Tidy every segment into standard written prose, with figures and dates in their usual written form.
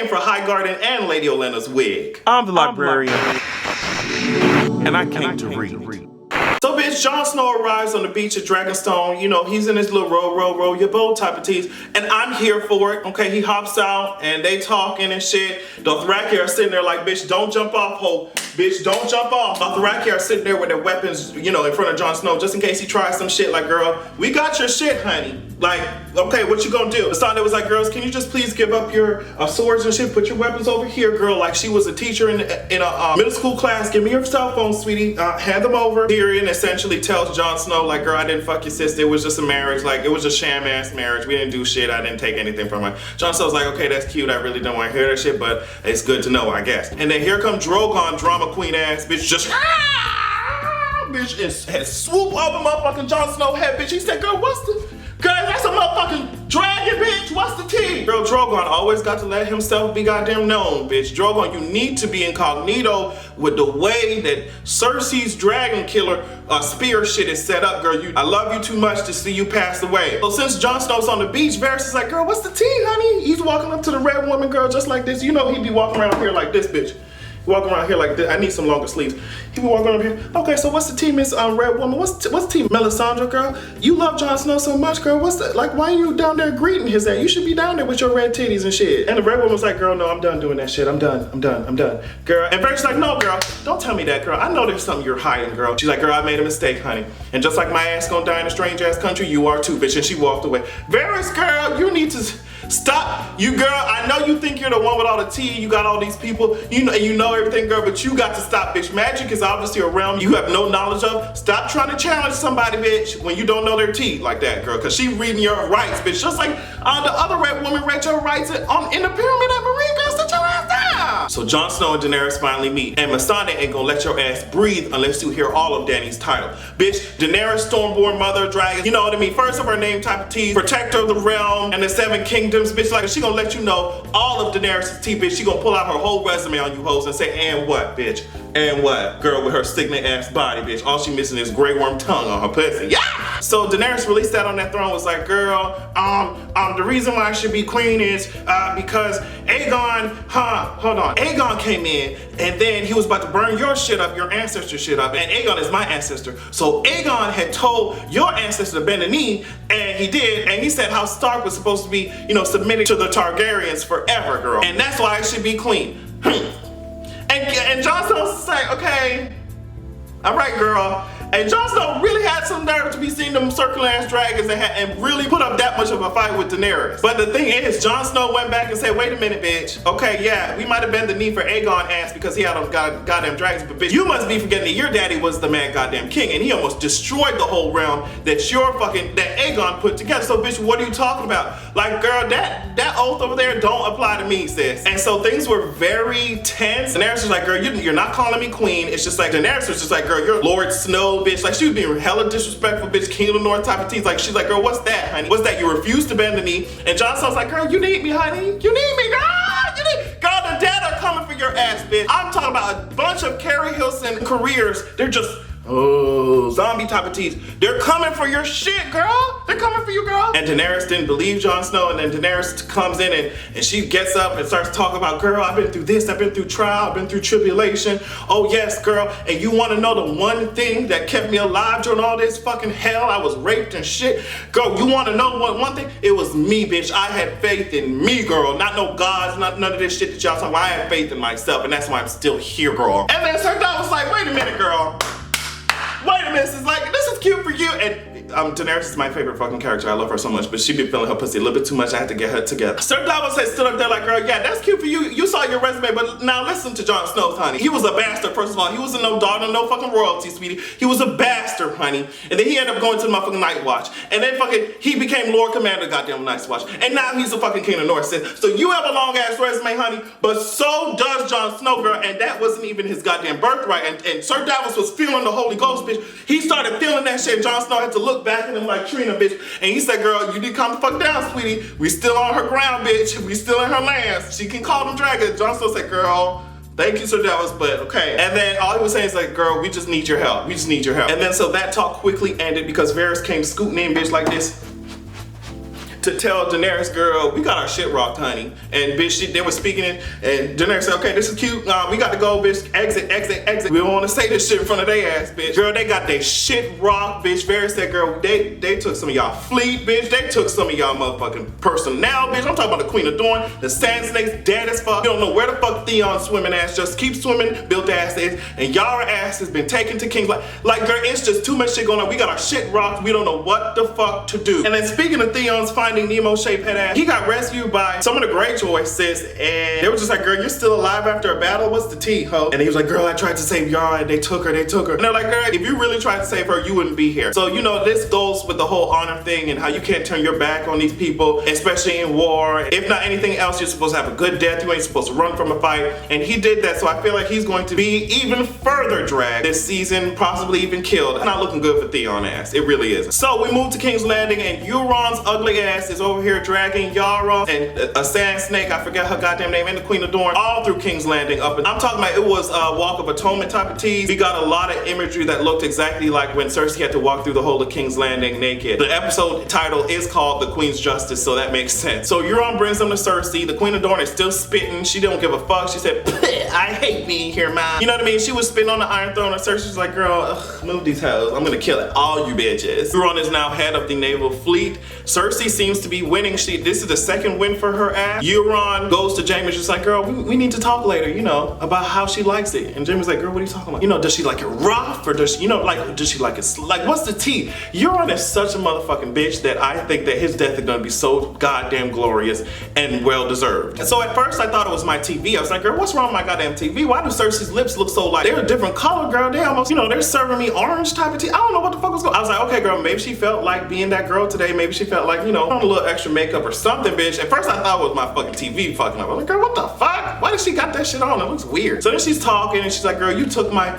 for Highgarden and Lady Olenna's wig. I'm the librarian, and I came to read. So bitch, Jon Snow arrives on the beach at Dragonstone. You know, he's in his little row your boat type of tease. And I'm here for it, okay? He hops out and they talking and shit. Dothraki are sitting there like, bitch, don't jump off, ho. Bitch, don't jump off. Dothraki are sitting there with their weapons, you know, in front of Jon Snow just in case he tries some shit. Like, girl, we got your shit, honey. Like, okay, what you gonna do? Missandei was like, girls, can you just please give up your swords and shit? Put your weapons over here, girl. Like she was a teacher in a middle school class. Give me your cell phone, sweetie. Hand them over. Tyrion essentially tells Jon Snow, like, girl, I didn't fuck your sister. It was just a marriage. Like, it was a sham-ass marriage. We didn't do shit. I didn't take anything from her. Jon Snow's like, okay, that's cute. I really don't want to hear that shit, but it's good to know, I guess. And then here comes Drogon, drama queen ass bitch, just bitch, and had swoop over motherfucking Jon Snow head, bitch. He said, girl, what's the... Girl, that's a motherfucking dragon, bitch. What's the tea? Girl, Drogon always got to let himself be goddamn known, bitch. Drogon, you need to be incognito with the way that Cersei's dragon killer spear shit is set up, girl. I love you too much to see you pass away. So since Jon Snow's on the beach, Varys is like, girl, what's the tea, honey? He's walking up to the red woman, girl, just like this. You know he'd be walking around here like this, bitch. Walking around here like this. I need some longer sleeves. He be walking around here. Okay, so what's the tea, Miss Red Woman? What's the tea, Melisandre, girl? You love Jon Snow so much, girl. What's that? Like, why are you down there greeting his ass? You should be down there with your red titties and shit. And the Red Woman's like, girl, no, I'm done doing that shit. I'm done. Girl, and Varys like, no, girl, don't tell me that, girl. I know there's something you're hiding, girl. She's like, girl, I made a mistake, honey. And just like my ass gonna die in a strange ass country, you are too, bitch. And she walked away. Varys, girl, you need to stop. You, girl, I know you think you're the one with all the tea. You got all these people. You know everything, girl, but you got to stop, bitch. Magic is obviously a realm you have no knowledge of. Stop trying to challenge somebody, bitch, when you don't know their tea like that, girl, because she reading your rights, bitch. Just like the other Red Woman read your rights in the pyramid at Marine, girl. Sit your ass down. So Jon Snow and Daenerys finally meet, and Missandei ain't gonna let your ass breathe unless you hear all of Dany's title. Bitch, Daenerys, Stormborn, Mother of Dragons, you know what I mean? First of her name type of tea, protector of the realm and the 7 kingdoms, bitch. Like, she gonna let you know all of Daenerys' tea, bitch. She gonna pull out her whole resume on you hoes and say, and what, bitch? And what? Girl with her signet ass body, bitch. All she missing is Grey Worm tongue on her pussy. Yeah! So Daenerys really sat on that throne, was like, girl, the reason why I should be queen is because Aegon, Aegon came in and then he was about to burn your shit up, your ancestor shit up, and Aegon is my ancestor. So Aegon had told your ancestor to bend the knee, and he did, and he said House Stark was supposed to be, you know, submitting to the Targaryens forever, girl. And that's why I should be queen. And Jon Snow's like, okay, all right, girl. And Jon Snow really had some nerve to be seeing them circular ass dragons and really put up that much of a fight with Daenerys. But the thing is, Jon Snow went back and said, wait a minute, bitch. Okay, yeah, we might have been the knee for Aegon ass because he had them goddamn dragons, but bitch, you must be forgetting that your daddy was the mad goddamn king and he almost destroyed the whole realm that that Aegon put together. So bitch, what are you talking about? Like, girl, that oath over there don't apply to me, sis. And so things were very tense. Daenerys was like, girl, you're not calling me queen. It's just like, Daenerys was just like, girl, you're Lord Snow, bitch. Like, she was being hella disrespectful, bitch. King of the North type of tease. Like, she's like, girl, what's that, honey? What's that? You refuse to bend the knee. And Jon Snow's like, girl, you need me, honey. You need me, girl. Girl, the dead are coming for your ass, bitch. I'm talking about a bunch of Carrie Hilson careers. They're just, zombie type of tease. They're coming for your shit, girl. They're coming for you, girl. And Daenerys didn't believe Jon Snow, and then Daenerys comes in and she gets up and starts talking about, girl, I've been through this, I've been through trial, I've been through tribulation. Oh yes, girl, and you wanna know the one thing that kept me alive during all this fucking hell? I was raped and shit. Girl, you wanna know what one thing? It was me, bitch. I had faith in me, girl. Not no gods, not none of this shit that y'all talking about. I had faith in myself, and that's why I'm still here, girl. And then Sir Dany was like, wait a minute, girl. Wait a minute, it's like, this is cute for you. And Daenerys is my favorite fucking character. I love her so much, but she be feeling her pussy a little bit too much. I had to get her together. Sir Davos had stood up there like, girl, yeah, that's cute for you. You saw your resume, but now listen to Jon Snow, honey. He was a bastard, first of all. He wasn't no daughter, no fucking royalty, sweetie. He was a bastard, honey. And then he ended up going to the motherfucking Night Watch. And then fucking, he became Lord Commander of goddamn Night Watch. And now he's the fucking King of the North. So you have a long ass resume, honey, but so does Jon Snow, girl. And that wasn't even his goddamn birthright. And Sir Davos was feeling the Holy Ghost, bitch. He started feeling that shit. Jon Snow had to look back at him like Trina, bitch. And he said, girl, you need to calm the fuck down, sweetie. We still on her ground, bitch. We still in her lands. She can call them dragons. Jon Snow said, girl, thank you, Sir Davos, but okay. And then all he was saying is like, girl, we just need your help. We just need your help. And then so that talk quickly ended because Varys came scooting in, bitch, like this. to tell Daenerys, girl, we got our shit rocked, honey. And bitch, they were speaking it, and Daenerys said, okay, this is cute. We got to go, bitch. Exit. We don't want to say this shit in front of their ass, bitch. Girl, they got their shit rocked, bitch. Varys said, girl, they took some of y'all fleet, bitch. They took some of y'all motherfucking personnel, bitch. I'm talking about the Queen of Dorne, the Sand Snakes, dead as fuck. You don't know where the fuck Theon's swimming ass just keep swimming, built ass is, and y'all ass has been taken to King's Landing. Like, girl, it's just too much shit going on. We got our shit rocked. We don't know what the fuck to do. And then speaking of Theon's Finding Nemo shaped head ass, he got rescued by some of the Greyjoy sis, and they were just like, girl, you're still alive after a battle? What's the tea, ho? And he was like, girl, I tried to save y'all, and they took her. And they're like, girl, if you really tried to save her, you wouldn't be here. So, you know, this goes with the whole honor thing and how you can't turn your back on these people, especially in war. If not anything else, you're supposed to have a good death. You ain't supposed to run from a fight. And he did that, so I feel like he's going to be even further dragged this season, possibly even killed. It's not looking good for Theon ass. It really isn't. So we move to King's Landing, and Euron's ugly ass is over here dragging Yara and a Sand Snake, I forget her goddamn name, and the Queen of Dorne all through King's Landing up. And I'm talking about, it was a Walk of Atonement type of tease. We got a lot of imagery that looked exactly like when Cersei had to walk through the whole of King's Landing naked. The episode title is called The Queen's Justice, so that makes sense. So Euron brings them to Cersei. The Queen of Dorne is still spitting. She don't give a fuck. She said, I hate being here, man. You know what I mean? She was spitting on the Iron Throne, and Cersei's like, girl, move these hoes. I'm gonna kill all you bitches. Euron is now head of the naval fleet. Cersei seems to be winning. This is the second win for her ass. Euron goes to Jaime, just like, girl, we need to talk later, you know, about how she likes it. And Jaime's like, girl, what are you talking about? You know, does she like it rough, or does she, you know, like, does she like it, like, what's the tea? Euron is such a motherfucking bitch that I think that his death is gonna be so goddamn glorious and well deserved. And so at first I thought it was my TV. I was like, girl, what's wrong with my goddamn TV? Why do Cersei's lips look so like, they're a different color, girl? They almost, you know, they're serving me orange type of tea. I don't know what the fuck was going on. I was like, okay, girl, maybe she felt like being that girl today. Maybe she felt like, you know, on a little extra makeup or something, bitch. At first I thought it was my fucking TV fucking up. I was like, girl, what the fuck? Why did she got that shit on? It looks weird. So then she's talking and she's like, girl, you took my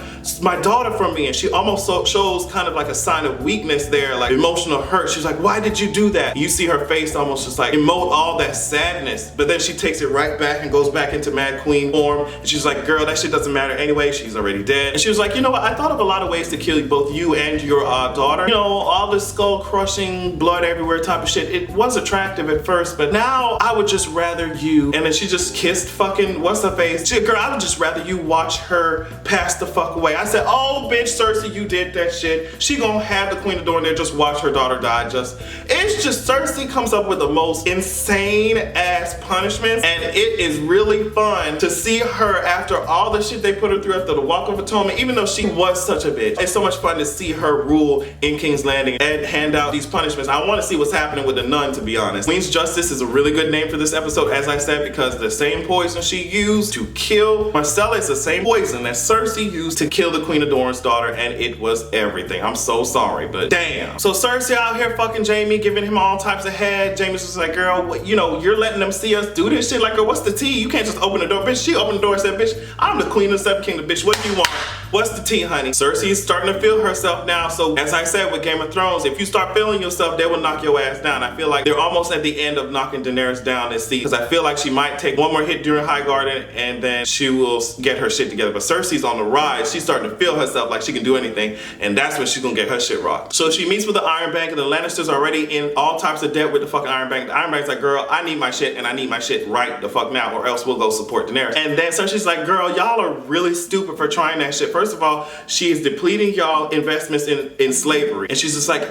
daughter from me. And she almost shows kind of like a sign of weakness there, like emotional hurt. She's like, why did you do that? You see her face almost just like emote all that sadness, but then she takes it right back and goes back into Mad Queen form. And she's like, girl, that shit doesn't matter anyway. She's already dead. And she was like, you know what? I thought of a lot of ways to kill both you and your daughter. You know, all this skull crushing, blood everywhere type of shit. It was attractive at first, but now I would just rather you. And then she just kissed fucking, what's her face? She, girl, I would just rather you watch her pass the fuck away. I said, oh, bitch, Cersei, you did that shit. She gonna have the Queen of Dorne there, just watch her daughter die. It's just Cersei comes up with the most insane ass punishments, and it is really fun to see her after all the shit they put her through after the Walk of Atonement, even though she was such a bitch. It's so much fun to see her rule in King's Landing and hand out these punishments. I want to see what's happening with the nun, to be honest. Queen's Justice is a really good name for this episode, as I said, because the same poison she used to kill Marcella is the same poison that Cersei used to kill the Queen of Dorne's daughter, and it was everything. I'm so sorry, but damn. So Cersei out here fucking Jaime, giving him all types of head. Jaime's just like, girl, what, you know, you're letting them see us do this shit. Like, girl, what's the tea? You can't just open the door, bitch. She opened the door and said, bitch, I'm the Queen of the Seven Kingdoms, bitch. What do you want? What's the tea, honey? Cersei is starting to feel herself now. So as I said with Game of Thrones, if you start feeling yourself, they will knock your ass down. I feel like they're almost at the end of knocking Daenerys down this season, because I feel like she might take one more hit during High Garden and then she will get her shit together. But Cersei's on the rise. She's starting to feel herself like she can do anything, and that's when she's gonna get her shit rocked. So she meets with the Iron Bank, and the Lannisters are already in all types of debt with the fucking Iron Bank. The Iron Bank's like, girl, I need my shit, and I need my shit right the fuck now, or else we'll go support Daenerys. And then Cersei's like, girl, y'all are really stupid for trying that shit. First of all, she is depleting y'all investments in slavery. And she's just like,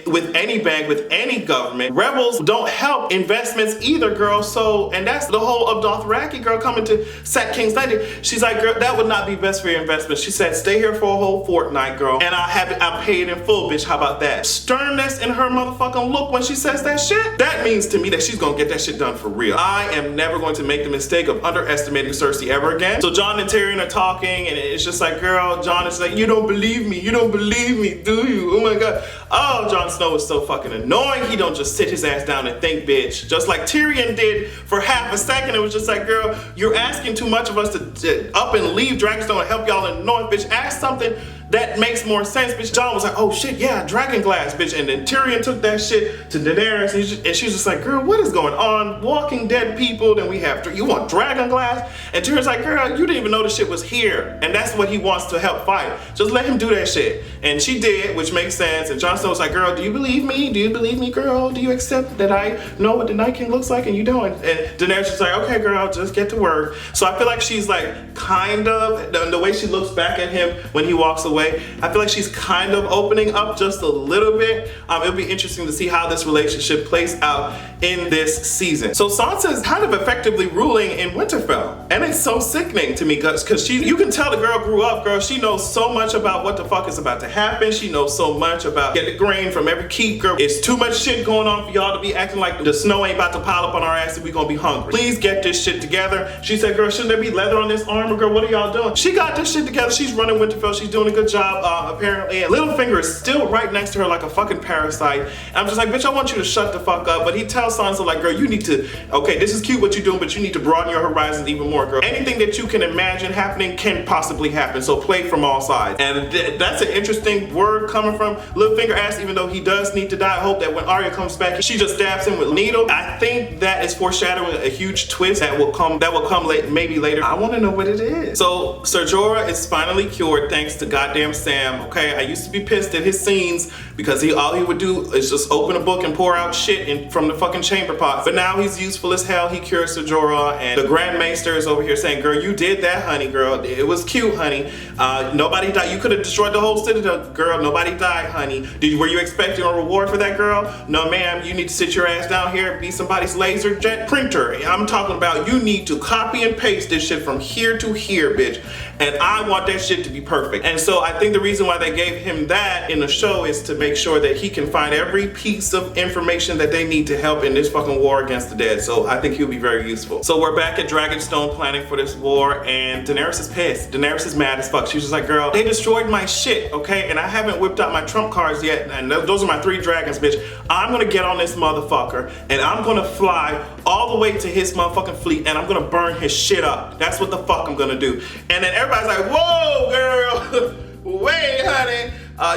with any bank, with any government, rebels don't help investments either, girl. So, and that's the whole of Dothraki, girl, coming to sack King's Landing. She's like, girl, that would not be best for your investments. She said, stay here for a whole fortnight, girl, and I'll pay it in full, bitch. How about that? Sternness in her motherfucking look when she says that shit. That means to me that she's gonna get that shit done for real. I am never going to make the mistake of underestimating Cersei ever again. So Jon and Tyrion are talking, and it's just like, girl, Jon is like, you don't believe me. You don't believe me, do you? Oh my God. Oh, Jon Snow is so fucking annoying. He don't just sit his ass down and think, bitch. Just like Tyrion did for half a second. It was just like, girl, you're asking too much of us to up and leave Dragonstone and help y'all in the north, bitch. Ask something that makes more sense, bitch. Jon was like, oh shit, yeah, dragon glass, bitch. And then Tyrion took that shit to Daenerys, and she was just like, girl, what is going on? Walking dead people, then we have, you want dragon glass? And Tyrion's like, girl, you didn't even know the shit was here. And that's what he wants to help fight. Just let him do that shit. And she did, which makes sense. And Jon Snow was like, girl, do you believe me? Do you believe me, girl? Do you accept that I know what the Night King looks like and you don't? And Daenerys is like, okay, girl, just get to work. So I feel like she's like, kind of, the way she looks back at him when he walks away, I feel like she's kind of opening up just a little bit. It'll be interesting to see how this relationship plays out in this season. So Sansa is kind of effectively ruling in Winterfell. And it's so sickening to me because you can tell the girl grew up, girl. She knows so much about what the fuck is about to happen. She knows so much about getting grain from every keep, girl. It's too much shit going on for y'all to be acting like the snow ain't about to pile up on our ass and we gonna be hungry. Please get this shit together. She said, girl, shouldn't there be leather on this armor, girl? What are y'all doing? She got this shit together. She's running Winterfell. She's doing a good job, apparently. And Littlefinger is still right next to her like a fucking parasite. And I'm just like, bitch, I want you to shut the fuck up. But he tells Sansa, like, girl, you need to, okay, this is cute what you're doing, but you need to broaden your horizons even more, girl. Anything that you can imagine happening can possibly happen. So play from all sides. And that's an interesting word coming from Littlefinger ass, even though he does need to die. I hope that when Arya comes back, she just stabs him with a needle. I think that is foreshadowing a huge twist that will come late, maybe later. I want to know what it is. So Ser Jorah is finally cured thanks to goddamn Sam. Okay, I used to be pissed at his scenes because all he would do is just open a book and pour out shit from the fucking chamber pot. But now he's useful as hell. He cures Ser Jorah, and the Grand Maester is over here saying, girl, you did that, honey, girl. It was cute, honey. Nobody died. You could have destroyed the whole citadel, girl. Nobody died, honey. Were you expecting a reward for that, girl? No, ma'am. You need to sit your ass down here and be somebody's laser jet printer. I'm talking about you need to copy and paste this shit from here to here, bitch. And I want that shit to be perfect. And so I think the reason why they gave him that in the show is to make sure that he can find every piece of information that they need to help in this fucking war against the dead. So I think he'll be very useful. So we're back at Dragonstone planning for this war, and Daenerys is pissed. Daenerys is mad as fuck. She's just like, girl, they destroyed my shit, okay? And I haven't whipped out my trump cards yet, and those are my 3 dragons, bitch. I'm gonna get on this motherfucker, and I'm gonna fly all the way to his motherfucking fleet, and I'm gonna burn his shit up. That's what the fuck I'm gonna do. And then everybody's like, whoa, girl, wait, honey.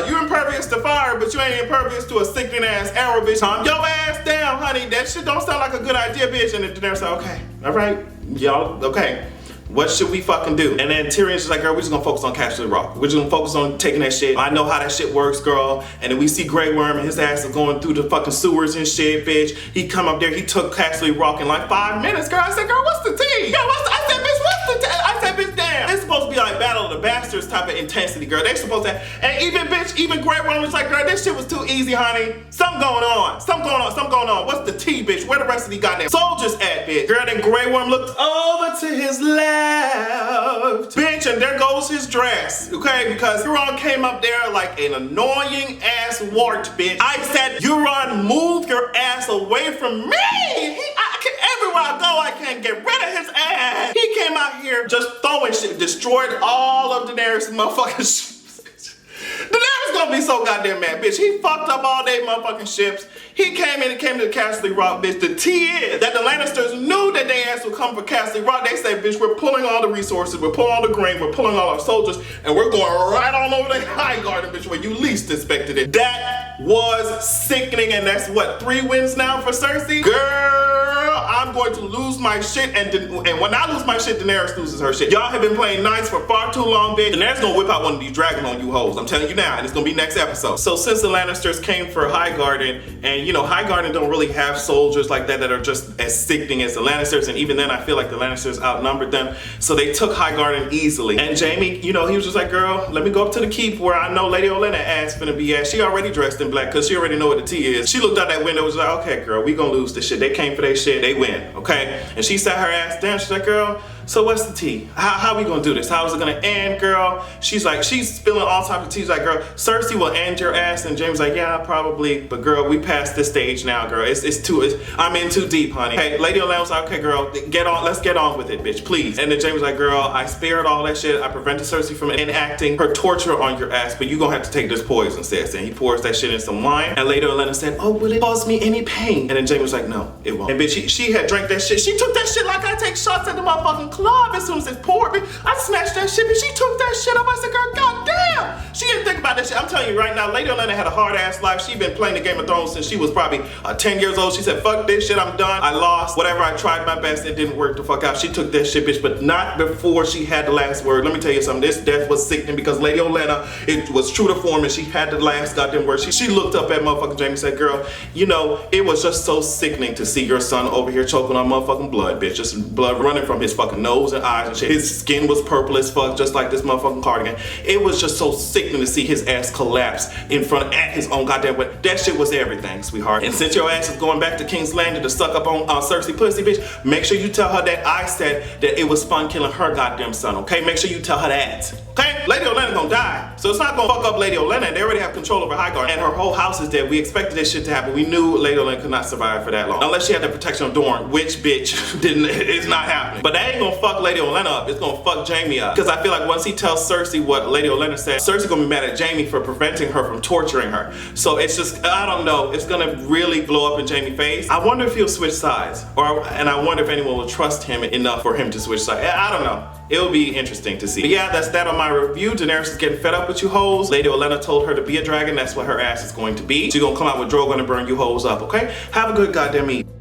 You impervious to fire, but you ain't impervious to a sickening ass arrow, bitch. Calm your ass down, honey. That shit don't sound like a good idea, bitch. And then Daenerys like, okay, all right, y'all, okay. What should we fucking do? And then Tyrion's just like, girl, we're just gonna focus on Castle Rock. We're just gonna focus on taking that shit. I know how that shit works, girl. And then we see Grey Worm and his ass is going through the fucking sewers and shit, bitch. He come up there, he took Castle Rock in like 5 minutes, girl. I said, girl, what's the tea? Girl, I said, bitch, what's the tea? I said, bitch, damn. It's supposed to be like Battle of the Bastards type of intensity, girl. They supposed to, and even Grey Worm was like, girl, this shit was too easy, honey. Something going on. What's the tea, bitch? Where the rest of these goddamn soldiers at, bitch? Girl, then Grey Worm looked over to his left. Bitch, and there goes his dress, okay? Because Euron came up there like an annoying ass wart, bitch. I said, Euron, move your ass away from me. Everywhere I go, I can't get rid of his ass. He came out here just throwing shit, destroyed all of Daenerys' motherfucking shit. Daenerys gonna be so goddamn mad, bitch. He fucked up all they motherfucking ships. He came to Castle Rock, bitch. The tea is that the Lannisters knew that they ass would come for Castle Rock. They said, bitch, we're pulling all the resources, we're pulling all the grain, we're pulling all our soldiers, and we're going right on over the High Garden, bitch, where you least expected it. That was sickening, and that's what, 3 wins now for Cersei? Girl, I'm going to lose my shit, and when I lose my shit, Daenerys loses her shit. Y'all have been playing nice for far too long, bitch. Daenerys gonna whip out one of these dragons on you hoes. I'm telling you now, and it's gonna be next episode. So since the Lannisters came for High Garden, and you know, High Garden don't really have soldiers like that are just as sickening as the Lannisters, and even then I feel like the Lannisters outnumbered them, so they took High Garden easily. And Jaime, you know, he was just like, girl, let me go up to the keep where I know Lady Olenna ass finna be at. She already dressed in black because she already know what the tea is. She looked out that window, was like, okay, girl, we gonna lose this shit. They came for their shit, they win, okay? And she sat her ass down, she's like, girl, so what's the tea? How we gonna do this? How is it gonna end, girl? She's like, she's spilling all types of tea. She's like, girl, Cersei will end your ass. And James like, yeah, probably. But girl, we passed this stage now, girl. I'm in too deep, honey. Hey, Lady Olenna was like, okay, girl, let's get on with it, bitch, please. And then James was like, girl, I spared all that shit. I prevented Cersei from enacting her torture on your ass, but you gonna have to take this poison, sis. And he pours that shit in some wine. And Lady Olenna said, oh, will it cause me any pain? And then James was like, no, it won't. And bitch, she had drank that shit. She took that shit like I take shots at the motherfucking club as soon as it's poured, bitch. I snatched that shit, but she took that shit up. I said, girl, goddamn. She that shit. I'm telling you right now, Lady Olenna had a hard ass life. She been playing the Game of Thrones since she was probably 10 years old. She said, fuck this shit, I'm done. I lost. Whatever, I tried my best, it didn't work the fuck out. She took that shit, bitch, but not before she had the last word. Let me tell you something, this death was sickening because Lady Olenna, it was true to form and she had the last goddamn word. She looked up at motherfucking Jaime and said, girl, you know, it was just so sickening to see your son over here choking on motherfucking blood, bitch. Just blood running from his fucking nose and eyes and shit. His skin was purple as fuck, just like this motherfucking cardigan. It was just so sickening to see his ass collapse in front at his own goddamn way. That shit was everything, sweetheart. And since your ass is going back to King's Landing to suck up on Cersei pussy, bitch, make sure you tell her that I said that it was fun killing her goddamn son, okay? Make sure you tell her that. Okay? Lady Olenna gonna die. So it's not gonna fuck up Lady Olenna. They already have control over Highgarden. And her whole house is dead. We expected this shit to happen. We knew Lady Olenna could not survive for that long. Unless she had the protection of Dorne, which bitch it's not happening. But that ain't gonna fuck Lady Olenna up. It's gonna fuck Jaime up. Because I feel like once he tells Cersei what Lady Olenna said, Cersei's gonna be mad at Jaime for preventing her from torturing her. So it's just, I don't know. It's gonna really blow up in Jaime's face. I wonder if he'll switch sides. And I wonder if anyone will trust him enough for him to switch sides. I don't know. It'll be interesting to see. But yeah, that's that on my review. Daenerys is getting fed up with you hoes. Lady Olenna told her to be a dragon. That's what her ass is going to be. She's gonna come out with Drogon and burn you hoes up, okay? Have a good goddamn evening.